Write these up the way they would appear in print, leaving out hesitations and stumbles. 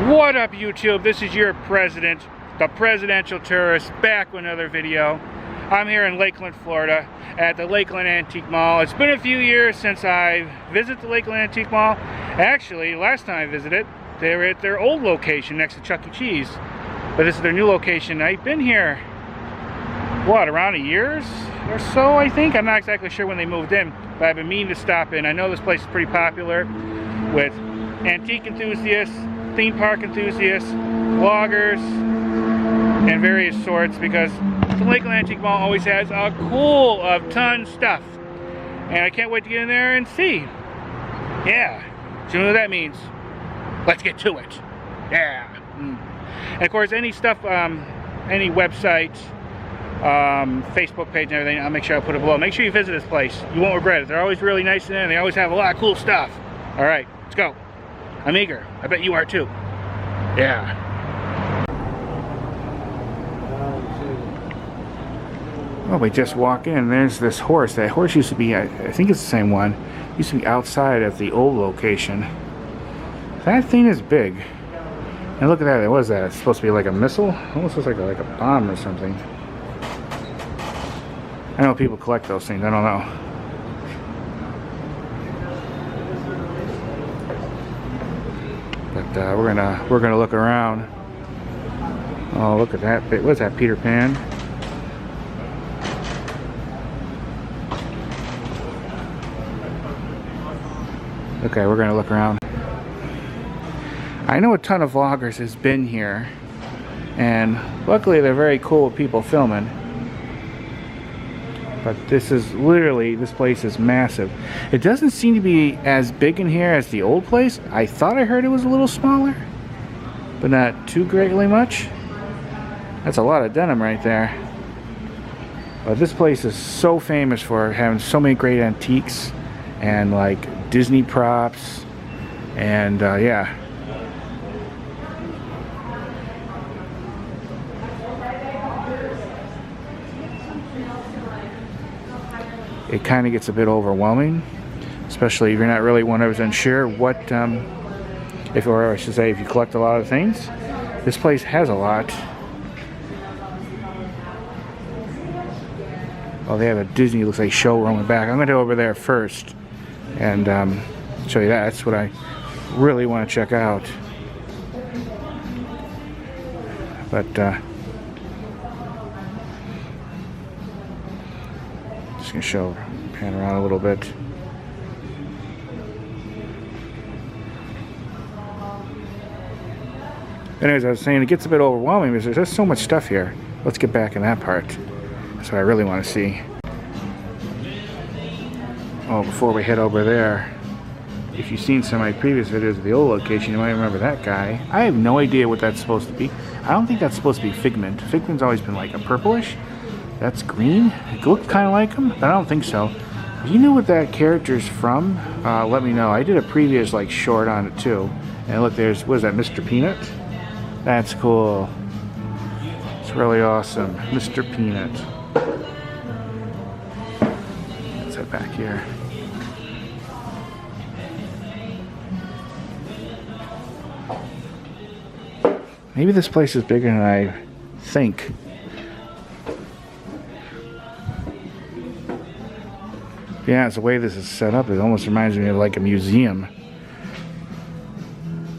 What up, YouTube? This is your president, the presidential tourist, back with another video. I'm here in Lakeland, Florida at the Lakeland Antique Mall. It's been a few years since I visited the Lakeland Antique Mall. Actually, last time I visited, they were at their old location next to Chuck E. Cheese. But this is their new location. I've been here, what, around a year or so, I think? I'm not exactly sure when they moved in, but I've been meaning to stop in. I know this place is pretty popular with antique enthusiasts, theme park enthusiasts, vloggers, and various sorts, because the Lakeland Antique Mall always has a cool of ton stuff. And I can't wait to get in there and see. Yeah. Do you know what that means? Let's get to it. Yeah. And of course, any stuff, any website, Facebook page and everything, I'll make sure I put it below. Make sure you visit this place. You won't regret it. They're always really nice in there, and they always have a lot of cool stuff. Alright, let's go. I'm eager. I bet you are too. Yeah. Well, we just walk in. There's this horse. That horse used to be, I think it's the same one, used to be outside at the old location. That thing is big. And look at that. What is that? It's supposed to be like a missile? Almost looks like a bomb or something. I know people collect those things. I don't know. But we're gonna look around. Oh, look at that! What's that? Peter Pan. Okay, we're gonna look around. I know a ton of vloggers has been here, and luckily they're very cool with people filming. But this is literally, this place is massive. It doesn't seem to be as big in here as the old place. I thought I heard it was a little smaller, but not too greatly much. That's a lot of denim right there. But this place is so famous for having so many great antiques and like Disney props, and yeah. It kind of gets a bit overwhelming, especially if you're not really 100% sure what, or I should say, if you collect a lot of things. This place has a lot. Oh, they have a Disney, looks like, showroom in the back. I'm going to go over there first and show you that. That's what I really want to check out. But just gonna show, pan around a little bit. Anyways, I was saying it gets a bit overwhelming because there's just so much stuff here. Let's get back in that part. That's what I really want to see. Oh, before we head over there, if you've seen some of my previous videos of the old location, you might remember that guy. I have no idea what that's supposed to be. I don't think that's supposed to be Figment. Figment's always been like a purplish. That's green. It looked kind of like him, but I don't think so. If you know what that character's from, let me know. I did a previous like short on it too. And look, there's, what is that, Mr. Peanut? That's cool. It's really awesome. Mr. Peanut. Let's head back here. Maybe this place is bigger than I think. Yeah, it's the way this is set up. It almost reminds me of like a museum.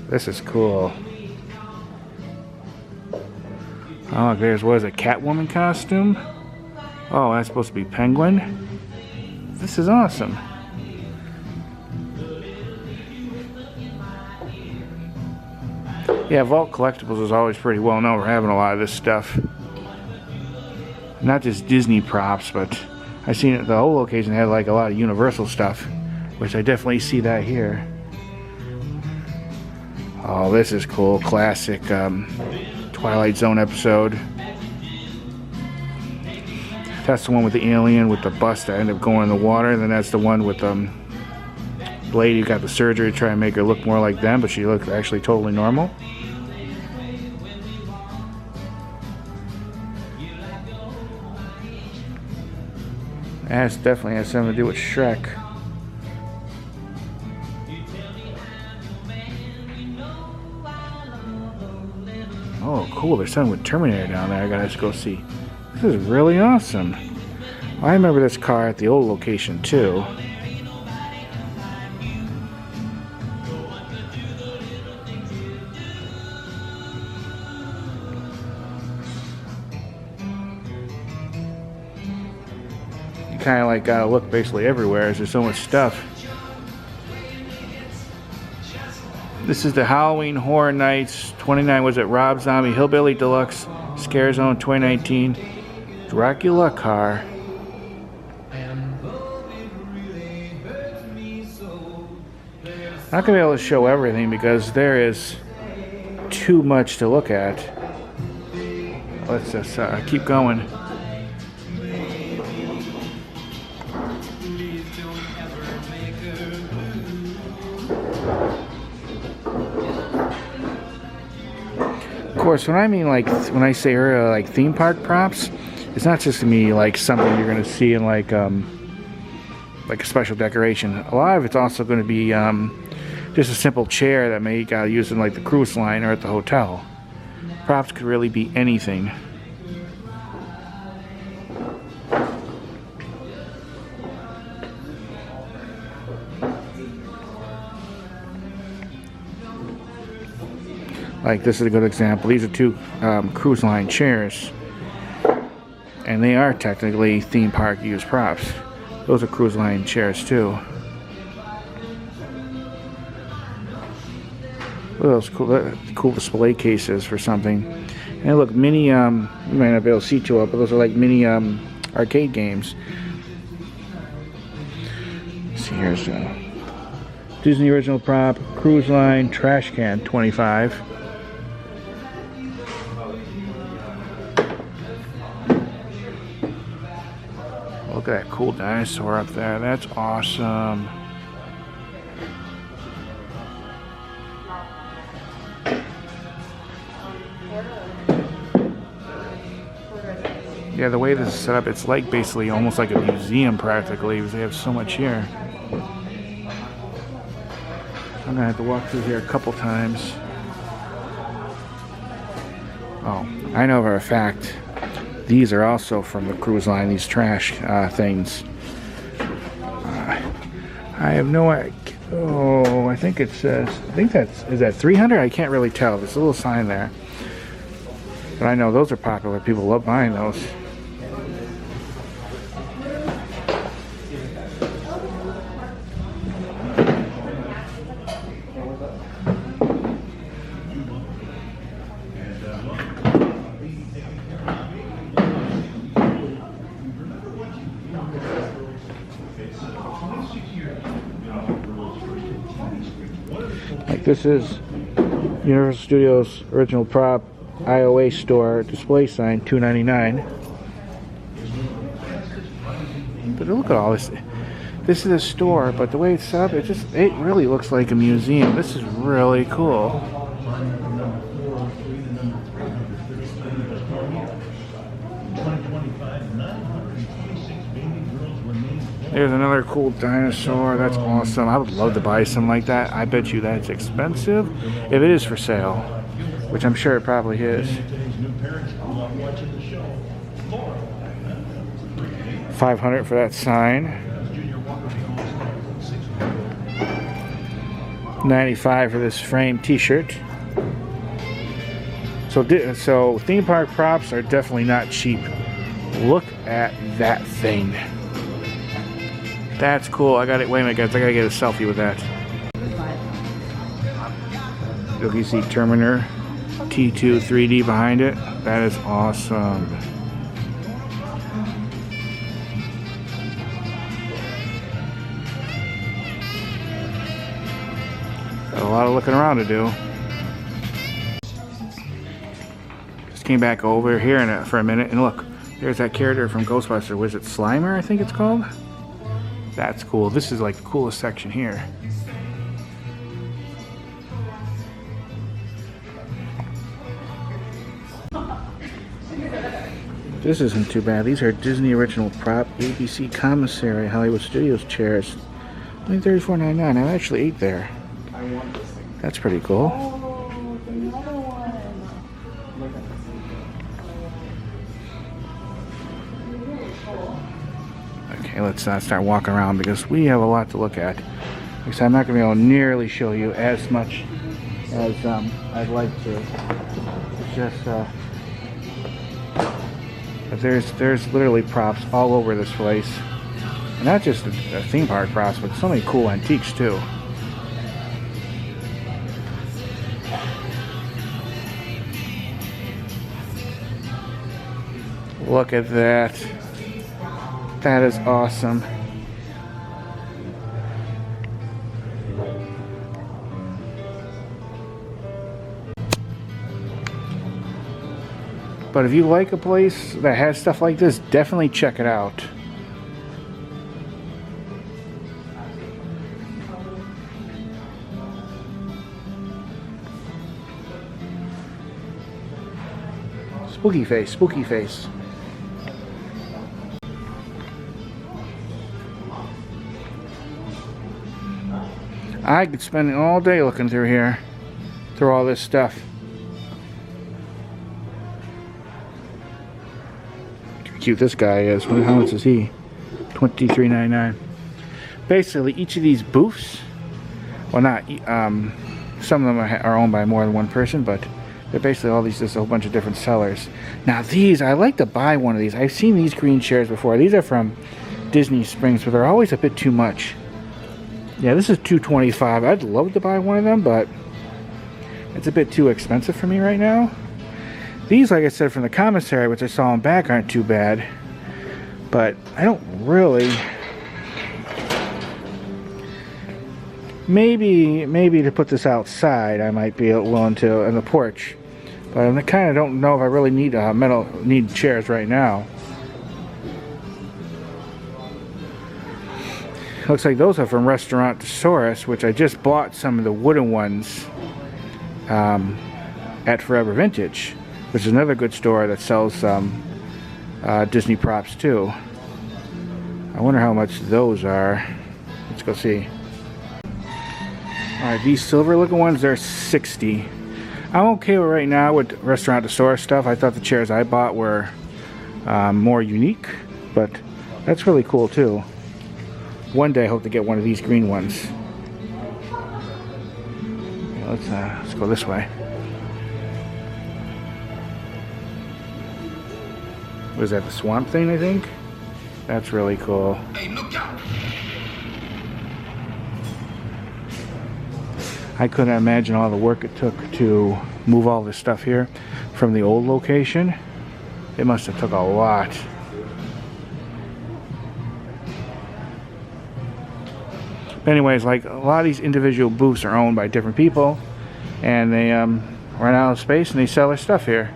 This is cool. Oh, there's, what is it, Catwoman costume? Oh, that's supposed to be Penguin. This is awesome. Yeah, Vault Collectibles is always pretty well known for having a lot of this stuff. Not just Disney props, but I seen it, the whole location had like a lot of Universal stuff, which I definitely see that here. Oh, this is cool. Classic Twilight Zone episode. That's the one with the alien with the bust that ended up going in the water. And then that's the one with the lady who got the surgery to try and make her look more like them, but she looked actually totally normal. That definitely has something to do with Shrek. Oh, cool. There's something with Terminator down there. I gotta go see. This is really awesome. I remember this car at the old location too. You kind of like gotta look basically everywhere as there's so much stuff. This is the Halloween Horror Nights 29, was it Rob Zombie Hillbilly Deluxe Scare Zone 2019 Dracula car. Not gonna be able to show everything because there is too much to look at. Let's just keep going. Of course, when I mean like when I say like theme park props, it's not just gonna be like something you're gonna see in like a special decoration. A lot of it's also gonna be just a simple chair that may got used in like the cruise line or at the hotel. Props could really be anything. Like this is a good example. These are two cruise line chairs, and they are technically theme park used props. Those are cruise line chairs too. Look at those cool display cases for something. And look, mini. You might not be able to see too well, but those are like mini arcade games. Let's see, here's Disney original prop, cruise line, trash can, 25. Look at that cool dinosaur up there. That's awesome. Yeah, the way this is set up, it's like basically almost like a museum practically, because they have so much here. I'm gonna have to walk through here a couple times. Oh, I know for a fact these are also from the cruise line, these trash things. I have no idea. Oh, I think it says, is that 300? I can't really tell. There's a little sign there. But I know those are popular. People love buying those. Like this is Universal Studios original prop IOA store display sign, $2.99. But look at all this. This is a store, but the way it's set up, it really looks like a museum. This is really cool. There's another cool dinosaur. That's awesome. I would love to buy something like that. I bet you that's expensive if it is for sale, which I'm sure it probably is. $500 for that sign. $95 for this framed t-shirt. So theme park props are definitely not cheap. Look at that thing. That's cool. I got it. Wait a minute, guys. I gotta get a selfie with that. Look, you see Terminator T2 3D behind it. That is awesome. Got a lot of looking around to do. Just came back over here for a minute, and look, there's that character from Ghostbusters. Was it Slimer, I think it's called? That's cool. This is like the coolest section here. This isn't too bad. These are Disney original prop ABC Commissary Hollywood Studios chairs. Only $34.99. I actually ate there. That's pretty cool. Oh, another one. Okay, let's start walking around because we have a lot to look at. Like I said, I'm not going to be able to nearly show you as much as I'd like to. It's just, but there's literally props all over this place. And not just the theme park props, but so many cool antiques too. Look at that. That is awesome. But if you like a place that has stuff like this, definitely check it out. Spooky face, spooky face. I could spend all day looking through here, through all this stuff. Look how cute this guy is. How much is he? $23.99. Basically, each of these booths, well, not some of them are owned by more than one person, but they're basically all these, just a whole bunch of different sellers. Now these, I like to buy one of these. I've seen these green chairs before. These are from Disney Springs, but they're always a bit too much. Yeah, this is $225. I'd love to buy one of them, but it's a bit too expensive for me right now. These, like I said, from the commissary, which I saw in back, aren't too bad. But I don't really... Maybe to put this outside, I might be willing to, on the porch. But I kind of don't know if I really need chairs right now. Looks like those are from Restaurant-Tourist, which I just bought some of the wooden ones at Forever Vintage, which is another good store that sells Disney props too. I wonder how much those are. Let's go see. Alright, these silver looking ones, they're $60. I'm okay with right now with Restaurant-Tourist stuff. I thought the chairs I bought were more unique, but that's really cool too. One day I hope to get one of these green ones. Yeah, let's go this way. What is that, the swamp thing, I think? That's really cool. Hey, look out. I couldn't imagine all the work it took to move all this stuff here from the old location. It must have took a lot. Anyways, like a lot of these individual booths are owned by different people, and they run out of space and they sell their stuff here.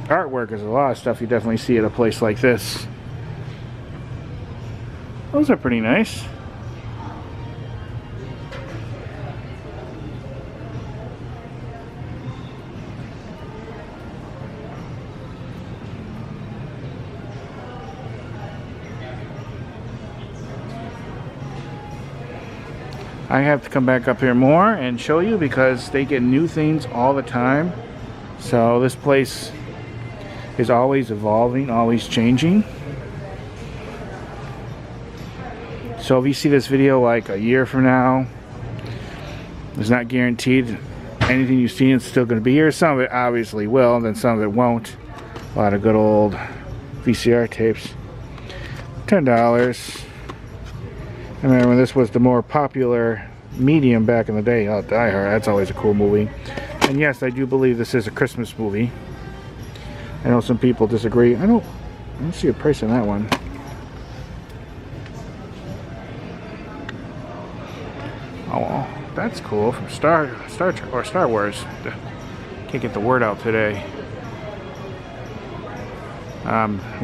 Artwork is a lot of stuff you definitely see at a place like this. Those are pretty nice. I have to come back up here more and show you because they get new things all the time. So this place is always evolving, always changing. So if you see this video like a year from now, it's not guaranteed anything you've seen is still going to be here. Some of it obviously will, and then some of it won't. A lot of good old VCR tapes. $10. I remember when this was the more popular medium back in the day. Oh, Die Hard, that's always a cool movie. And yes, I do believe this is a Christmas movie. I know some people disagree. I don't see a price on that one. Oh, well, that's cool. From Star Wars. Can't get the word out today.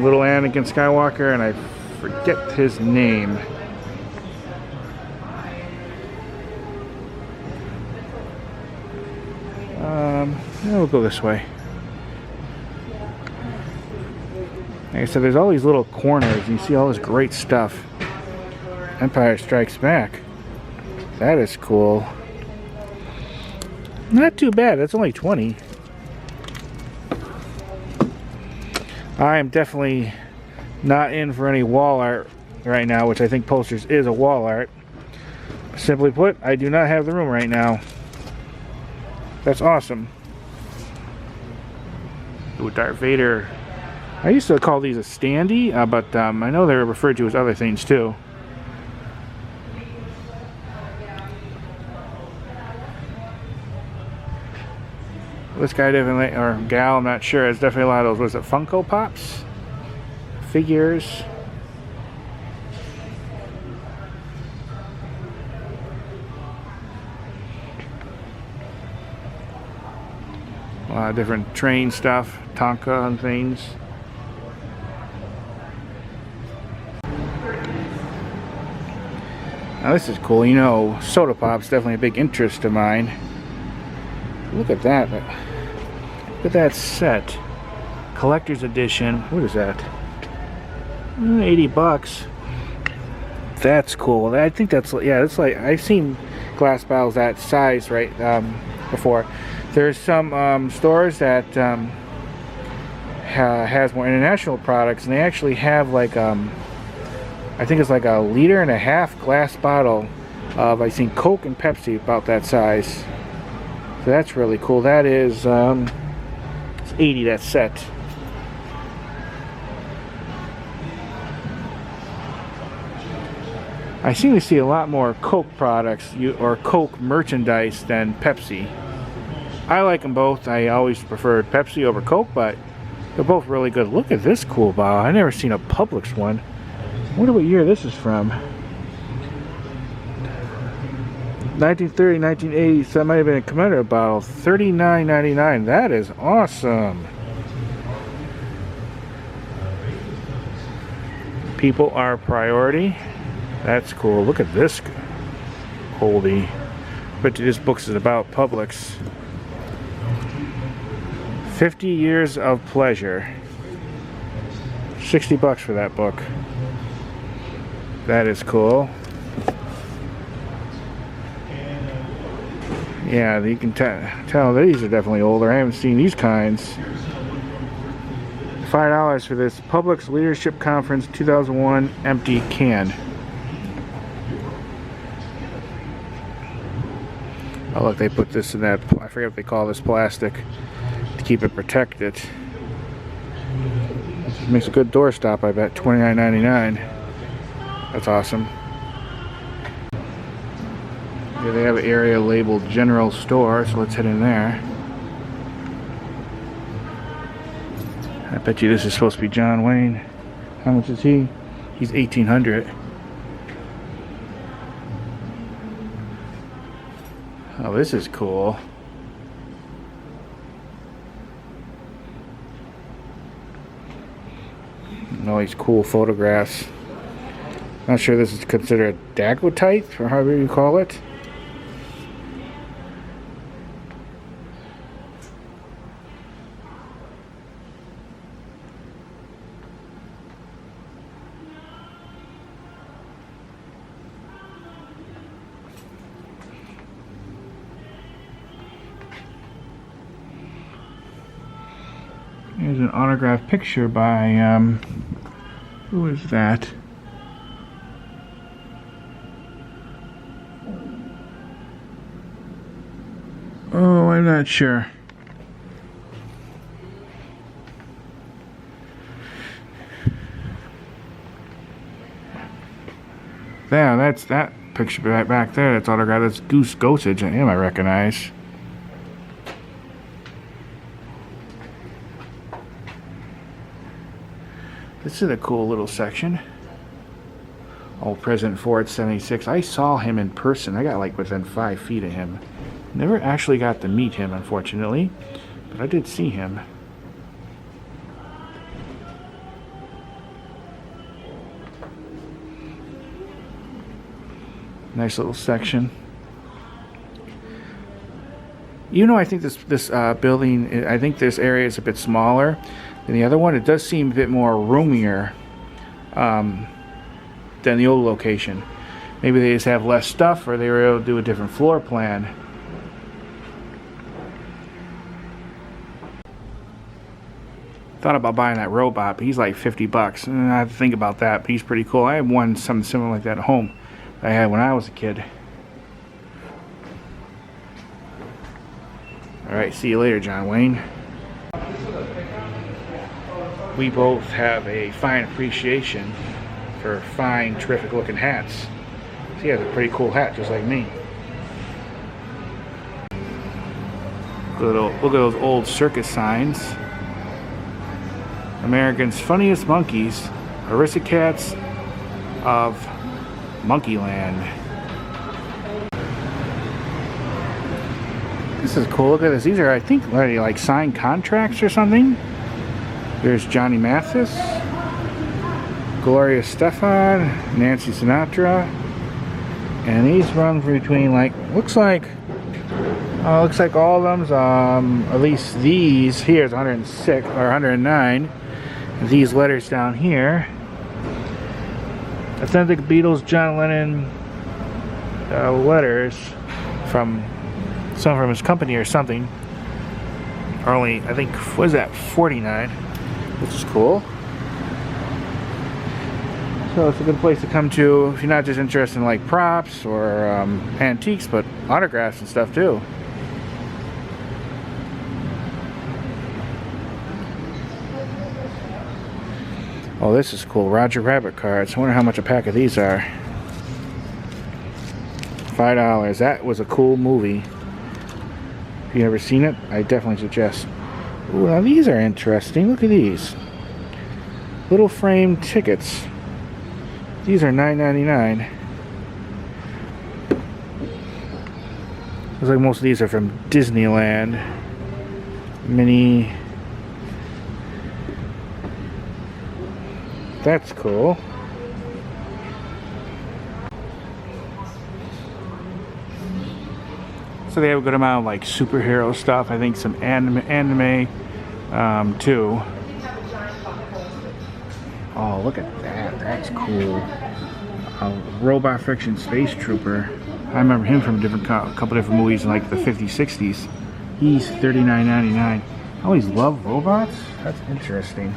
Little Anakin Skywalker, and I forget his name. Yeah, we'll go this way. Like I said, there's all these little corners, and you see all this great stuff. Empire Strikes Back. That is cool. Not too bad. That's only 20. I am definitely not in for any wall art right now, which I think posters is a wall art. Simply put, I do not have the room right now. That's awesome. Ooh, Darth Vader. I used to call these a standee, but I know they're referred to as other things too. This guy definitely, or gal, I'm not sure. It's definitely a lot of those. Was it Funko Pops? Figures. A lot of different train stuff, Tonka and things. Now this is cool. You know, soda pop's definitely a big interest of mine. Look at that. Look at that set. Collector's edition. What is that? 80 bucks. That's cool. I think that's, yeah, that's like, I've seen glass bottles that size, right, before. There's some stores that has more international products, and they actually have like I think it's like a 1.5 liter glass bottle of, I've seen Coke and Pepsi about that size. So that's really cool. That is it's 80, that set. I seem to see a lot more Coke products or Coke merchandise than Pepsi. I like them both. I always preferred Pepsi over Coke, but they're both really good. Look at this cool bottle. I've never seen a Publix one. I wonder what year this is from. 1930, 1980. So that might have been a commemorative bottle. $39.99. That is awesome. People are a priority. That's cool. Look at this oldie. But this book is about Publix. 50 Years of Pleasure. 60 bucks for that book. That is cool. Yeah, you can tell these are definitely older. I haven't seen these kinds. $5 for this Publix Leadership Conference 2001 empty can. Oh look, they put this in that, I forget what they call this plastic to keep it protected. Makes a good doorstop, I bet. $29.99. That's awesome. Here they have an area labeled General Store, so let's head in there. I bet you this is supposed to be John Wayne. How much is he? He's $1,800. Oh, this is cool. All these cool photographs. Not sure this is considered a daguerreotype, or however you call it. Here's an autographed picture by, who is that? Oh, I'm not sure. Yeah, that's that picture back there. That's autographed. That's Goose Gossage. Him I recognize. This is a cool little section. Oh, President Ford 76. I saw him in person. I got like within 5 feet of him. Never actually got to meet him, unfortunately, but I did see him. Nice little section. You know, I think this building, I think this area is a bit smaller than the other one. It does seem a bit more roomier than the old location. Maybe they just have less stuff, or they were able to do a different floor plan. Thought about buying that robot, but he's like 50 bucks. And I have to think about that, but he's pretty cool. I have one something similar like that at home that I had when I was a kid. Alright, see you later, John Wayne. We both have a fine appreciation for fine, terrific looking hats. He has a pretty cool hat, just like me. Look at those old circus signs. American's Funniest Monkeys, Aristocats of Monkeyland. This is cool. Look at this. These are, I think, like signed contracts or something. There's Johnny Mathis, Gloria Stefan, Nancy Sinatra, and these run between like looks like all of them. At least these here is 106 or 109. These letters down here, Authentic Beatles, John Lennon letters from some from his company or something. Are only, I think, what is that, 49, which is cool. So it's a good place to come to if you're not just interested in like props or antiques, but autographs and stuff too. Oh, this is cool. Roger Rabbit cards. I wonder how much a pack of these are. $5. That was a cool movie. If you ever seen it, I definitely suggest. Ooh, now these are interesting. Look at these. Little frame tickets. These are $9.99. Looks like most of these are from Disneyland. Mini. That's cool. So they have a good amount of like superhero stuff. I think some anime too. Oh, look at that. That's cool. Robot Friction Space Trooper. I remember him from a couple different movies in like the 50s, 60s. He's $39.99. I always love robots. That's interesting.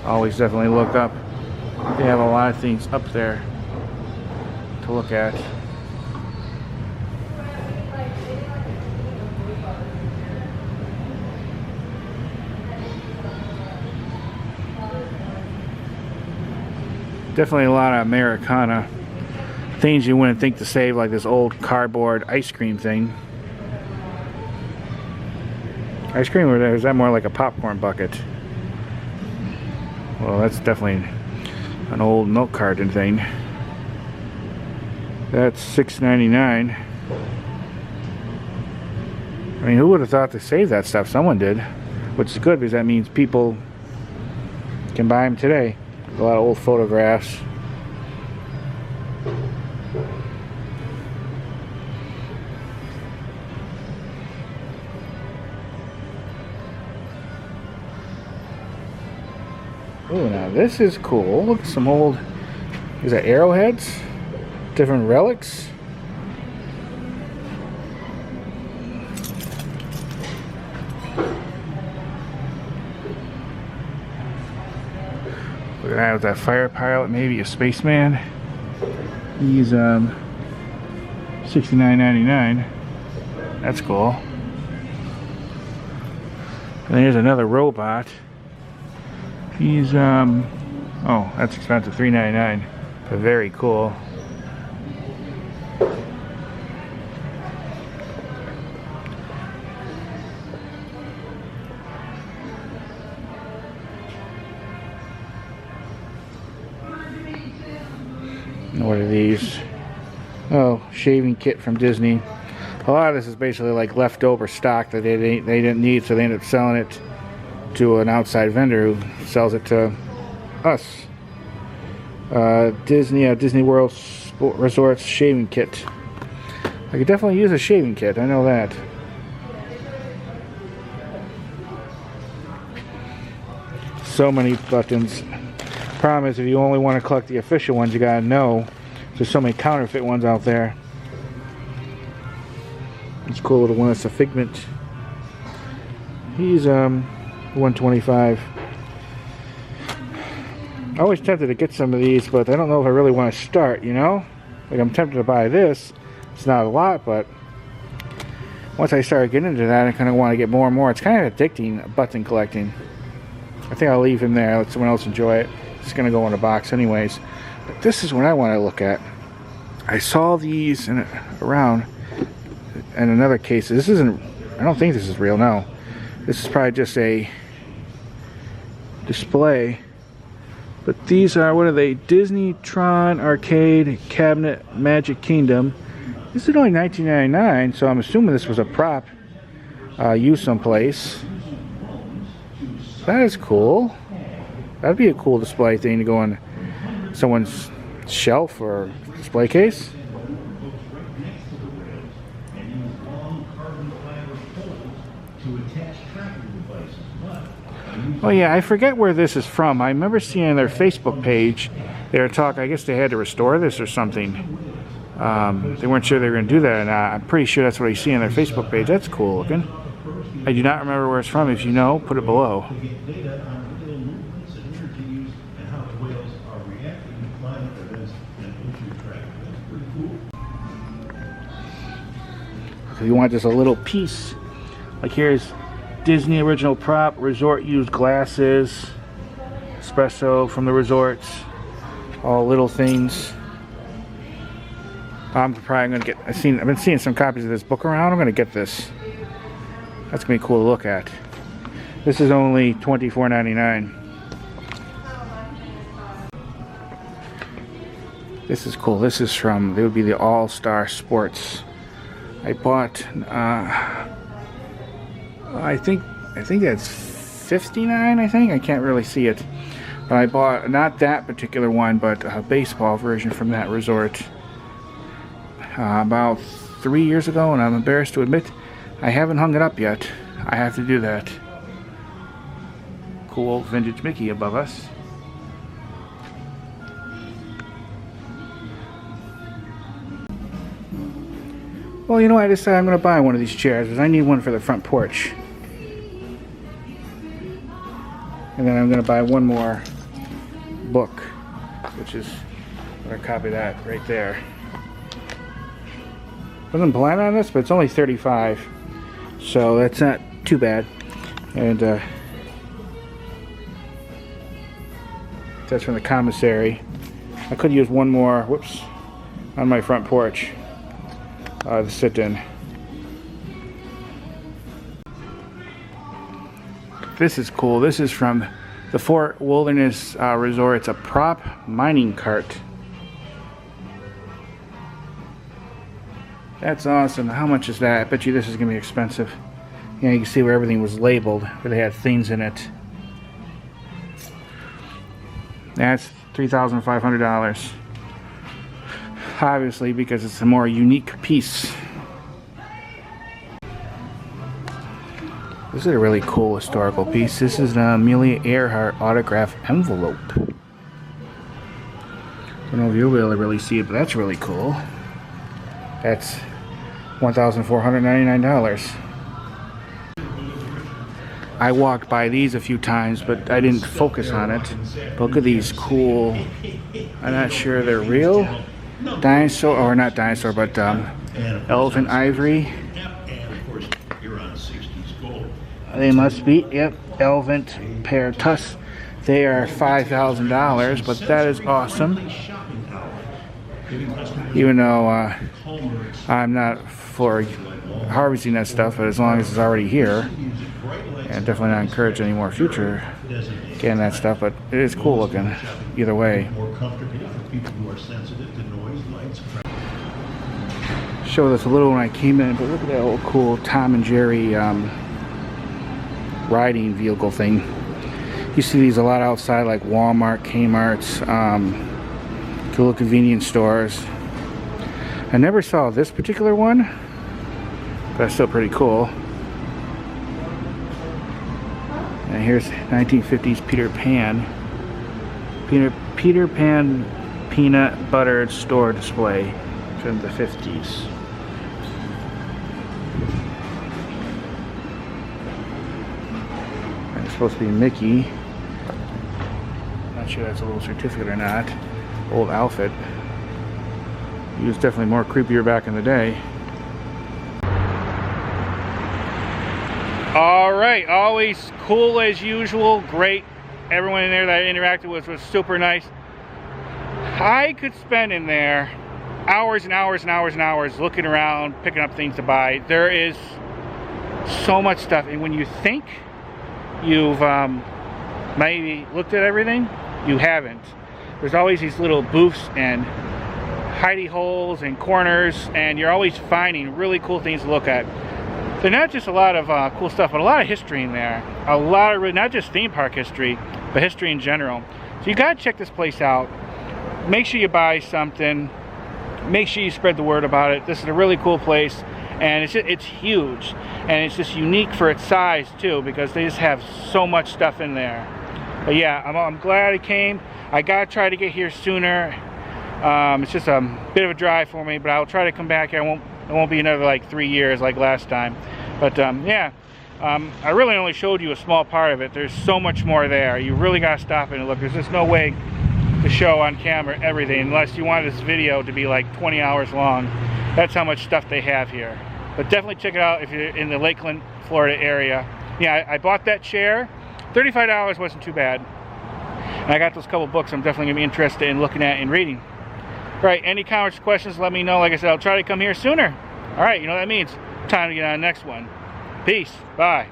Always definitely look up. They have a lot of things up there to look at. Definitely a lot of Americana things you wouldn't think to save, like this old cardboard ice cream thing. Ice cream, or is that more like a popcorn bucket? Well, that's definitely an old milk carton thing. That's $6.99. I mean, who would have thought to save that stuff? Someone did, which is good because that means people can buy them today. A lot of old photographs. Oh, now this is cool. Look at some old, is that arrowheads? Different relics. Look at that, with that fire pilot, maybe a spaceman. He's $69.99. That's cool. And there's another robot. He's oh, that's expensive, $3.99, but very cool. What are these? Oh, shaving kit from Disney. A lot of this is basically like leftover stock that they didn't need, so they ended up selling it to an outside vendor who sells it to us. Disney World Resorts shaving kit. I could definitely use a shaving kit, I know that. So many buttons. Problem is, if you only want to collect the official ones, you gotta know. So There's so many counterfeit ones out there. It's a cool little one. It's a Figment. He's 125. I always tempted to get some of these, but I don't know if I really want to start, you know? Like, I'm tempted to buy this. It's not a lot, but once I start getting into that, I kind of want to get more and more. It's kind of addicting, button collecting. I think I'll leave him there, let someone else enjoy it. It's going to go in a box anyways. But this is what I want to look at. I saw these around in another case. This isn't, I don't think this is real, no. This is probably just a display. But these are, what are they? Disney Tron Arcade Cabinet Magic Kingdom. This is only $19.99, so I'm assuming this was a prop used someplace. That is cool. That'd be a cool display thing to go on someone's shelf or display case. Oh yeah, I forget where this is from. I remember seeing their Facebook page. They were talking, I guess they had to restore this or something. They weren't sure they were going to do that or not. I'm pretty sure that's what I see on their Facebook page. That's cool looking. I do not remember where it's from. If you know, put it below. If you want just a little piece, like here's Disney original prop, resort used glasses, espresso from the resorts, all little things. I'm probably gonna get. I've been seeing some copies of this book around. I'm gonna get this. That's gonna be cool to look at. This is only $24.99. This is cool. This is from. It would be the All Star Sports. I bought. I think that's $59. I think I can't really see it, but I bought not that particular one, but a baseball version from that resort about 3 years ago, and I'm embarrassed to admit I haven't hung it up yet. I have to do that. Cool vintage Mickey above us. Well, you know, I decided I'm going to buy one of these chairs because I need one for the front porch. And then I'm going to buy one more book, which is, I'm going to copy that right there. Wasn't planning on this, but it's only $35, so that's not too bad. And that's from the commissary. I could use one more, whoops, on my front porch to sit in. This is cool. This is from the Fort Wilderness Resort. It's a prop mining cart. That's awesome. How much is that? I bet you this is going to be expensive. Yeah, you can see where everything was labeled, where they had things in it. That's $3,500. Obviously, because it's a more unique piece. This is a really cool historical piece. This is an Amelia Earhart autograph envelope. I don't know if you'll be able to really see it, but that's really cool. That's $1,499. I walked by these a few times, but I didn't focus on it. Look at these cool, I'm not sure they're real. Dinosaur, or not dinosaur, but elephant ivory. They must be, yep, elephant pair tusks. They are $5,000, but that is awesome. Even though I'm not for harvesting that stuff, but as long as it's already here, and definitely not encourage any more future getting that stuff, but it is cool looking either way. Show this a little when I came in, but look at that old cool Tom and Jerry riding vehicle thing. You see these a lot outside, like Walmart, Kmart's, cool little convenience stores. I never saw this particular one, but that's still pretty cool. And here's 1950s Peter Pan. Peter Pan peanut butter store display from the 50s. And it's supposed to be Mickey. Not sure that's a little certificate or not. Old outfit. He was definitely more creepier back in the day. Alright, always cool as usual. Great. Everyone in there that I interacted with was super nice. I could spend in there hours and hours and hours and hours looking around, picking up things to buy. There is so much stuff, and when you think you've maybe looked at everything, you haven't. There's always these little booths and hidey holes and corners, and you're always finding really cool things to look at. They're not just a lot of cool stuff, but a lot of history in there. A lot of, not just theme park history, but history in general. So you gotta check this place out. Make sure you buy something. Make sure you spread the word about it. This is a really cool place, and it's huge, and it's just unique for its size too, because they just have so much stuff in there. But yeah, I'm glad I came. I gotta try to get here sooner. It's just a bit of a drive for me, but I'll try to come back here. It won't be another like 3 years like last time. But yeah, I really only showed you a small part of it. There's so much more there. You really gotta stop and look. There's just no way to show on camera everything unless you want this video to be like 20 hours long. That's how much stuff they have here. But definitely check it out if you're in the Lakeland, Florida area. Yeah, I bought that chair. $35 wasn't too bad. And I got those couple books I'm definitely gonna be interested in looking at and reading. Right, any comments, questions, let me know. Like I said, I'll try to come here sooner. All right, you know what that means. Time to get on the next one. Peace. Bye.